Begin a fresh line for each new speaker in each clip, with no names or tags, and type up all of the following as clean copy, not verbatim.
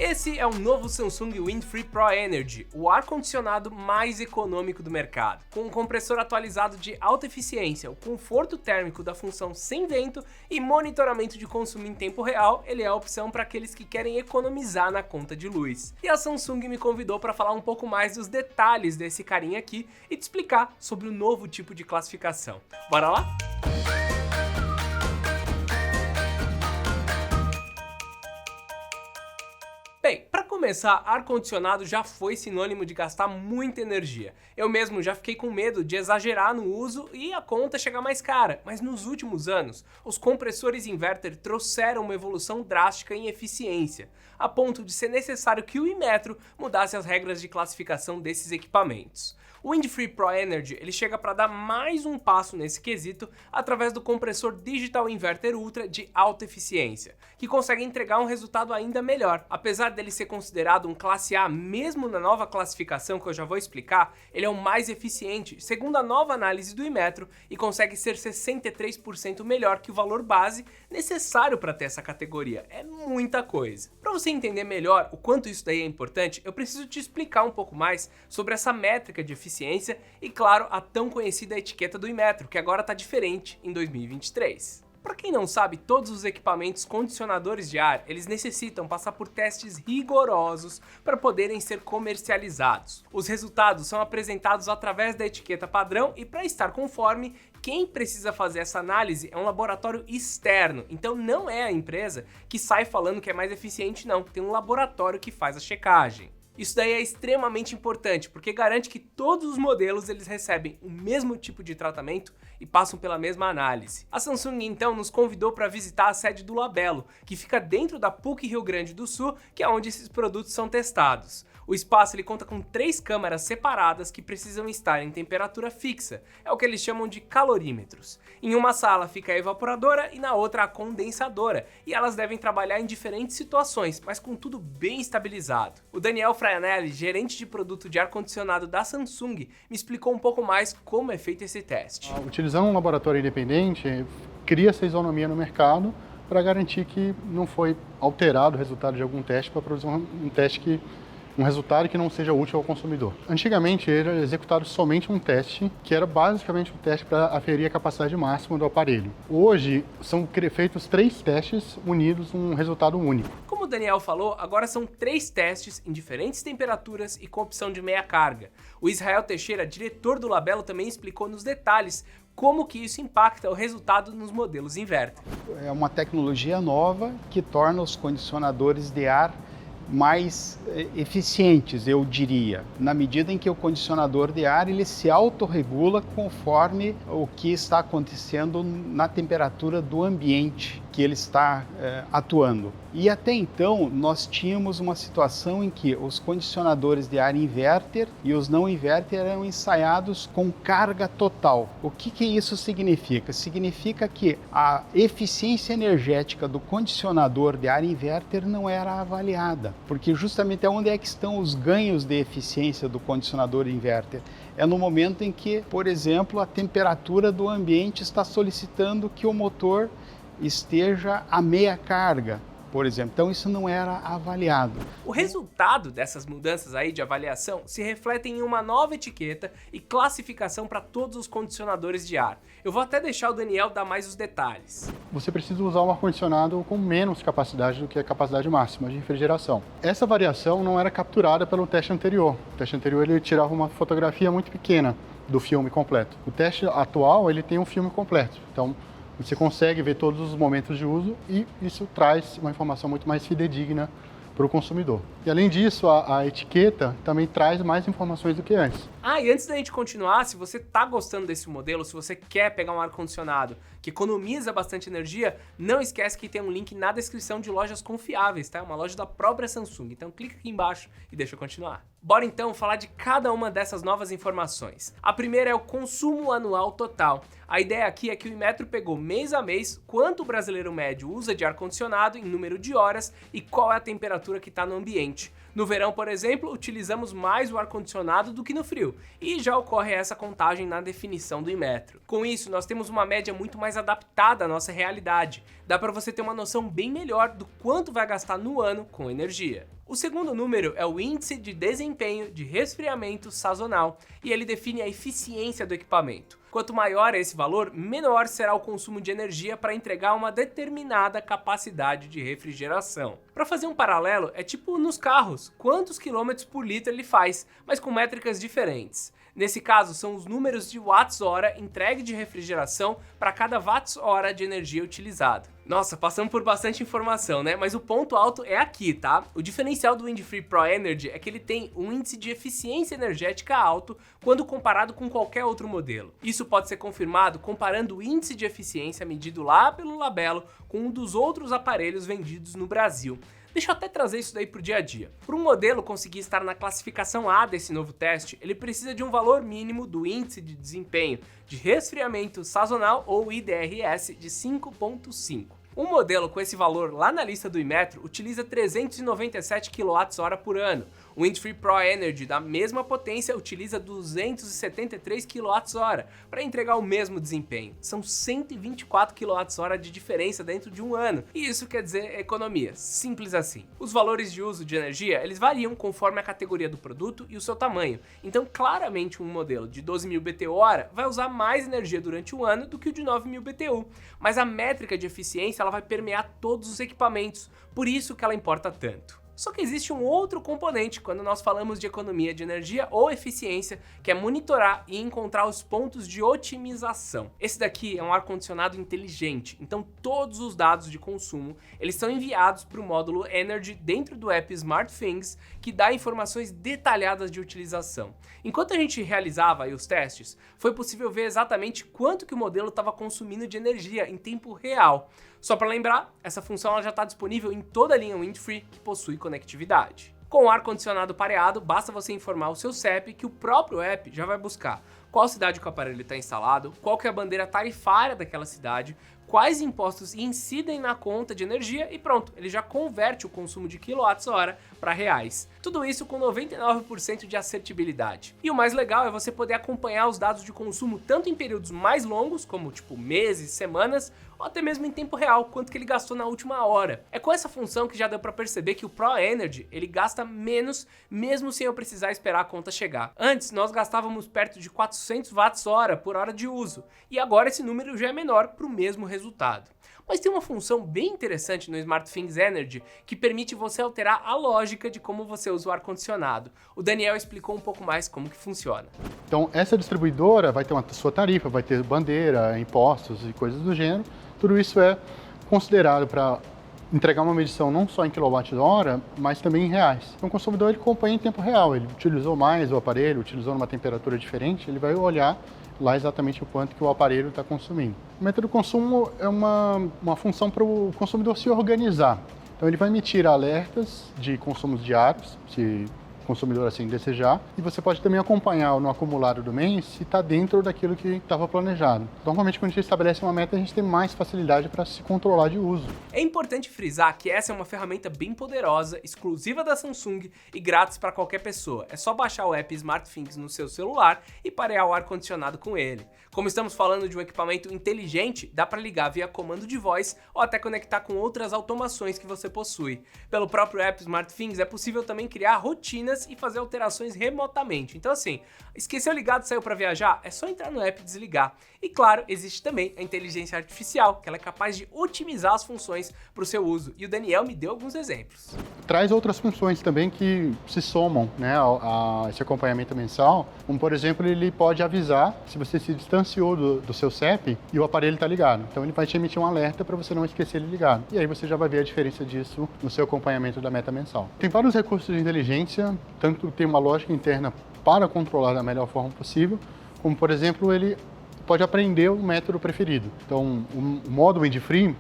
Esse é o novo Samsung Windfree Pro Energy, o ar-condicionado mais econômico do mercado. Com um compressor atualizado de alta eficiência, o conforto térmico da função sem vento e monitoramento de consumo em tempo real, ele é a opção para aqueles que querem economizar na conta de luz. E a Samsung me convidou para falar um pouco mais dos detalhes desse carinha aqui e te explicar sobre o novo tipo de classificação. Bora lá? Bem, para começar, ar-condicionado já foi sinônimo de gastar muita energia. Eu mesmo já fiquei com medo de exagerar no uso e a conta chegar mais cara, mas nos últimos anos, os compressores inverter trouxeram uma evolução drástica em eficiência, a ponto de ser necessário que o Inmetro mudasse as regras de classificação desses equipamentos. O Windfree Pro Energy ele chega para dar mais um passo nesse quesito através do compressor Digital Inverter Ultra de alta eficiência, que consegue entregar um resultado ainda melhor. Apesar dele ser considerado um classe A mesmo na nova classificação que eu já vou explicar, ele é o mais eficiente, segundo a nova análise do Inmetro, e consegue ser 63% melhor que o valor base necessário para ter essa categoria. É muita coisa. Para você entender melhor o quanto isso daí é importante, eu preciso te explicar um pouco mais sobre essa métrica de eficiência e, claro, a tão conhecida etiqueta do Inmetro, que agora está diferente em 2023. Para quem não sabe, todos os equipamentos condicionadores de ar, eles necessitam passar por testes rigorosos para poderem ser comercializados. Os resultados são apresentados através da etiqueta padrão e, para estar conforme, quem precisa fazer essa análise é um laboratório externo, então não é a empresa que sai falando que é mais eficiente não, tem um laboratório que faz a checagem. Isso daí é extremamente importante, porque garante que todos os modelos eles recebem o mesmo tipo de tratamento e passam pela mesma análise. A Samsung então nos convidou para visitar a sede do Labelo, que fica dentro da PUC Rio Grande do Sul, que é onde esses produtos são testados. O espaço ele conta com 3 câmaras separadas que precisam estar em temperatura fixa, é o que eles chamam de calorímetros. Em uma sala fica a evaporadora e na outra a condensadora, e elas devem trabalhar em diferentes situações, mas com tudo bem estabilizado. O Daniel Fraianelli, gerente de produto de ar-condicionado da Samsung, me explicou um pouco mais como é feito esse teste.
Utilizando um laboratório independente, cria essa isonomia no mercado para garantir que não foi alterado o resultado de algum teste para produzir um resultado que não seja útil ao consumidor. Antigamente era executado somente um teste, que era basicamente um teste para aferir a capacidade máxima do aparelho. Hoje são feitos 3 testes unidos num resultado único.
Como o Daniel falou, agora são 3 testes em diferentes temperaturas e com opção de meia carga. O Israel Teixeira, diretor do Labelo, também explicou nos detalhes como que isso impacta o resultado nos modelos inverter.
É uma tecnologia nova que torna os condicionadores de ar mais eficientes, eu diria, na medida em que o condicionador de ar ele se autorregula conforme o que está acontecendo na temperatura do ambiente que ele está atuando. E até então nós tínhamos uma situação em que os condicionadores de ar inverter e os não inverter eram ensaiados com carga total. O que isso significa? Significa que a eficiência energética do condicionador de ar inverter não era avaliada, porque justamente é onde é que estão os ganhos de eficiência do condicionador inverter. É no momento em que, por exemplo, a temperatura do ambiente está solicitando que o motor esteja a meia carga, por exemplo. Então isso não era avaliado.
O resultado dessas mudanças aí de avaliação se reflete em uma nova etiqueta e classificação para todos os condicionadores de ar. Eu vou até deixar o Daniel dar mais os detalhes.
Você precisa usar um ar-condicionado com menos capacidade do que a capacidade máxima de refrigeração. Essa variação não era capturada pelo teste anterior. O teste anterior ele tirava uma fotografia muito pequena do filme completo. O teste atual ele tem um filme completo. Então você consegue ver todos os momentos de uso e isso traz uma informação muito mais fidedigna para o consumidor. E além disso, a etiqueta também traz mais informações do que antes.
E antes da gente continuar, se você tá gostando desse modelo, se você quer pegar um ar-condicionado que economiza bastante energia, não esquece que tem um link na descrição de lojas confiáveis, tá? Uma loja da própria Samsung. Então clica aqui embaixo e deixa eu continuar. Bora então falar de cada uma dessas novas informações. A primeira é o consumo anual total. A ideia aqui é que o Inmetro pegou mês a mês quanto o brasileiro médio usa de ar-condicionado em número de horas e qual é a temperatura que está no ambiente. No verão, por exemplo, utilizamos mais o ar-condicionado do que no frio, e já ocorre essa contagem na definição do Inmetro. Com isso, nós temos uma média muito mais adaptada à nossa realidade. Dá para você ter uma noção bem melhor do quanto vai gastar no ano com energia. O segundo número é o Índice de Desempenho de Resfriamento Sazonal, e ele define a eficiência do equipamento. Quanto maior é esse valor, menor será o consumo de energia para entregar uma determinada capacidade de refrigeração. Para fazer um paralelo, é tipo nos carros, quantos quilômetros por litro ele faz, mas com métricas diferentes. Nesse caso, são os números de watts-hora entregue de refrigeração para cada watts-hora de energia utilizada. Nossa, passamos por bastante informação, né? Mas o ponto alto é aqui, tá? O diferencial do Windfree Pro Energy é que ele tem um índice de eficiência energética alto quando comparado com qualquer outro modelo. Isso pode ser confirmado comparando o índice de eficiência medido lá pelo Labello com um dos outros aparelhos vendidos no Brasil. Deixa eu até trazer isso daí para o dia a dia. Para um modelo conseguir estar na classificação A desse novo teste, ele precisa de um valor mínimo do Índice de Desempenho de Resfriamento Sazonal, ou IDRS, de 5.5. Um modelo com esse valor lá na lista do Inmetro utiliza 397 kWh por ano. O Windfree Pro Energy da mesma potência utiliza 273 kWh para entregar o mesmo desempenho. São 124 kWh de diferença dentro de um ano, e isso quer dizer economia, simples assim. Os valores de uso de energia, eles variam conforme a categoria do produto e o seu tamanho, então claramente um modelo de 12.000 BTU/hora vai usar mais energia durante um ano do que o de 9.000 BTU, mas a métrica de eficiência ela vai permear todos os equipamentos, por isso que ela importa tanto. Só que existe um outro componente quando nós falamos de economia de energia ou eficiência, que é monitorar e encontrar os pontos de otimização. Esse daqui é um ar-condicionado inteligente, então todos os dados de consumo eles são enviados para o módulo Energy dentro do app SmartThings, que dá informações detalhadas de utilização. Enquanto a gente realizava aí os testes, foi possível ver exatamente quanto que o modelo estava consumindo de energia em tempo real. Só para lembrar, essa função ela já está disponível em toda a linha Windfree que possui conectividade. Com o ar-condicionado pareado, basta você informar o seu CEP que o próprio app já vai buscar qual cidade que o aparelho está instalado, qual que é a bandeira tarifária daquela cidade, quais impostos incidem na conta de energia e pronto, ele já converte o consumo de quilowatts-hora para reais. Tudo isso com 99% de assertibilidade. E o mais legal é você poder acompanhar os dados de consumo tanto em períodos mais longos, como tipo meses, semanas, ou até mesmo em tempo real, quanto que ele gastou na última hora. É com essa função que já deu para perceber que o Pro Energy ele gasta menos, mesmo sem eu precisar esperar a conta chegar. Antes nós gastávamos perto de 400 watts-hora por hora de uso, e agora esse número já é menor para o mesmo resultado. Mas tem uma função bem interessante no SmartThings Energy que permite você alterar a lógica de como você usa o ar-condicionado. O Daniel explicou um pouco mais como que funciona.
Então, essa distribuidora vai ter uma sua tarifa, vai ter bandeira, impostos e coisas do gênero. Tudo isso é considerado para entregar uma medição não só em quilowatt-hora, mas também em reais. Então, o consumidor ele acompanha em tempo real. Ele utilizou mais o aparelho, utilizou numa temperatura diferente, ele vai olhar lá exatamente o quanto que o aparelho está consumindo. O método de consumo é uma função para o consumidor se organizar. Então ele vai emitir alertas de consumos diários, se o consumidor assim desejar, e você pode também acompanhar no acumulado do mês se está dentro daquilo que estava planejado. Normalmente quando a gente estabelece uma meta, a gente tem mais facilidade para se controlar de uso.
É importante frisar que essa é uma ferramenta bem poderosa, exclusiva da Samsung e grátis para qualquer pessoa. É só baixar o app SmartThings no seu celular e parear o ar-condicionado com ele. Como estamos falando de um equipamento inteligente, dá para ligar via comando de voz ou até conectar com outras automações que você possui. Pelo próprio app SmartThings é possível também criar rotinas e fazer alterações remotamente. Então assim, esqueceu ligado e saiu para viajar? É só entrar no app e desligar. E claro, existe também a inteligência artificial, que ela é capaz de otimizar as funções para o seu uso. E o Daniel me deu alguns exemplos.
Traz outras funções também que se somam, né, a esse acompanhamento mensal. Como, por exemplo, ele pode avisar se você se distanciou do seu CEP e o aparelho está ligado. Então ele vai te emitir um alerta para você não esquecer ele ligado. E aí você já vai ver a diferença disso no seu acompanhamento da meta mensal. Tem vários recursos de inteligência, tanto tem uma lógica interna para controlar da melhor forma possível, como, por exemplo, ele pode aprender o método preferido. Então, o modo Windfree,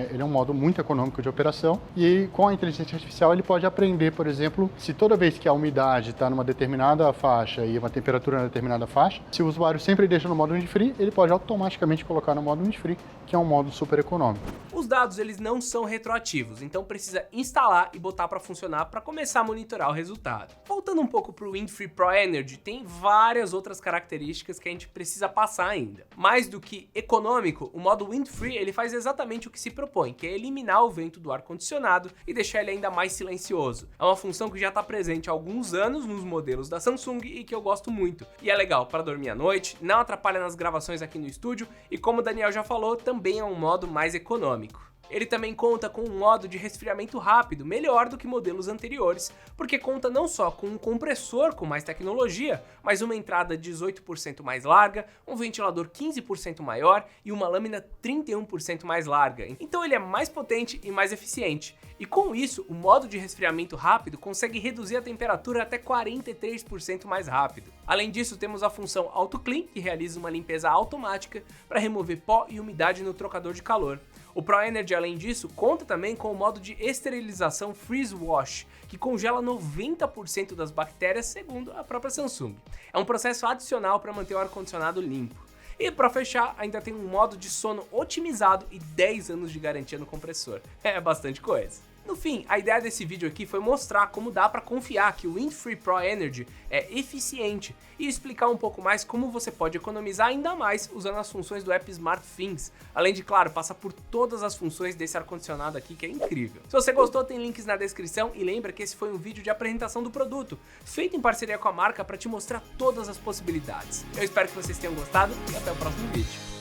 ele é um modo muito econômico de operação e com a inteligência artificial ele pode aprender, por exemplo, se toda vez que a umidade está numa determinada faixa e uma temperatura na determinada faixa, se o usuário sempre deixa no modo Windfree, ele pode automaticamente colocar no modo Windfree, que é um modo super econômico.
Os dados eles não são retroativos, então precisa instalar e botar para funcionar para começar a monitorar o resultado. Voltando um pouco para o Windfree Pro Energy, tem várias outras características que a gente precisa passar ainda. Mais do que econômico, o modo Windfree ele faz exatamente o que se propõe, que é eliminar o vento do ar-condicionado e deixar ele ainda mais silencioso. É uma função que já está presente há alguns anos nos modelos da Samsung e que eu gosto muito. E é legal para dormir à noite, não atrapalha nas gravações aqui no estúdio e, como o Daniel já falou, também é um modo mais econômico. Ele também conta com um modo de resfriamento rápido, melhor do que modelos anteriores, porque conta não só com um compressor com mais tecnologia, mas uma entrada 18% mais larga, um ventilador 15% maior e uma lâmina 31% mais larga. Então ele é mais potente e mais eficiente. E com isso, o modo de resfriamento rápido consegue reduzir a temperatura até 43% mais rápido. Além disso, temos a função Auto Clean, que realiza uma limpeza automática para remover pó e umidade no trocador de calor. O Pro Energy, além disso, conta também com o modo de esterilização Freeze Wash, que congela 90% das bactérias, segundo a própria Samsung. É um processo adicional para manter o ar-condicionado limpo. E para fechar, ainda tem um modo de sono otimizado e 10 anos de garantia no compressor. É bastante coisa. No fim, a ideia desse vídeo aqui foi mostrar como dá para confiar que o Windfree Pro Energy é eficiente e explicar um pouco mais como você pode economizar ainda mais usando as funções do app SmartThings, além de, claro, passar por todas as funções desse ar-condicionado aqui que é incrível. Se você gostou, tem links na descrição e lembra que esse foi um vídeo de apresentação do produto, feito em parceria com a marca para te mostrar todas as possibilidades. Eu espero que vocês tenham gostado e até o próximo vídeo.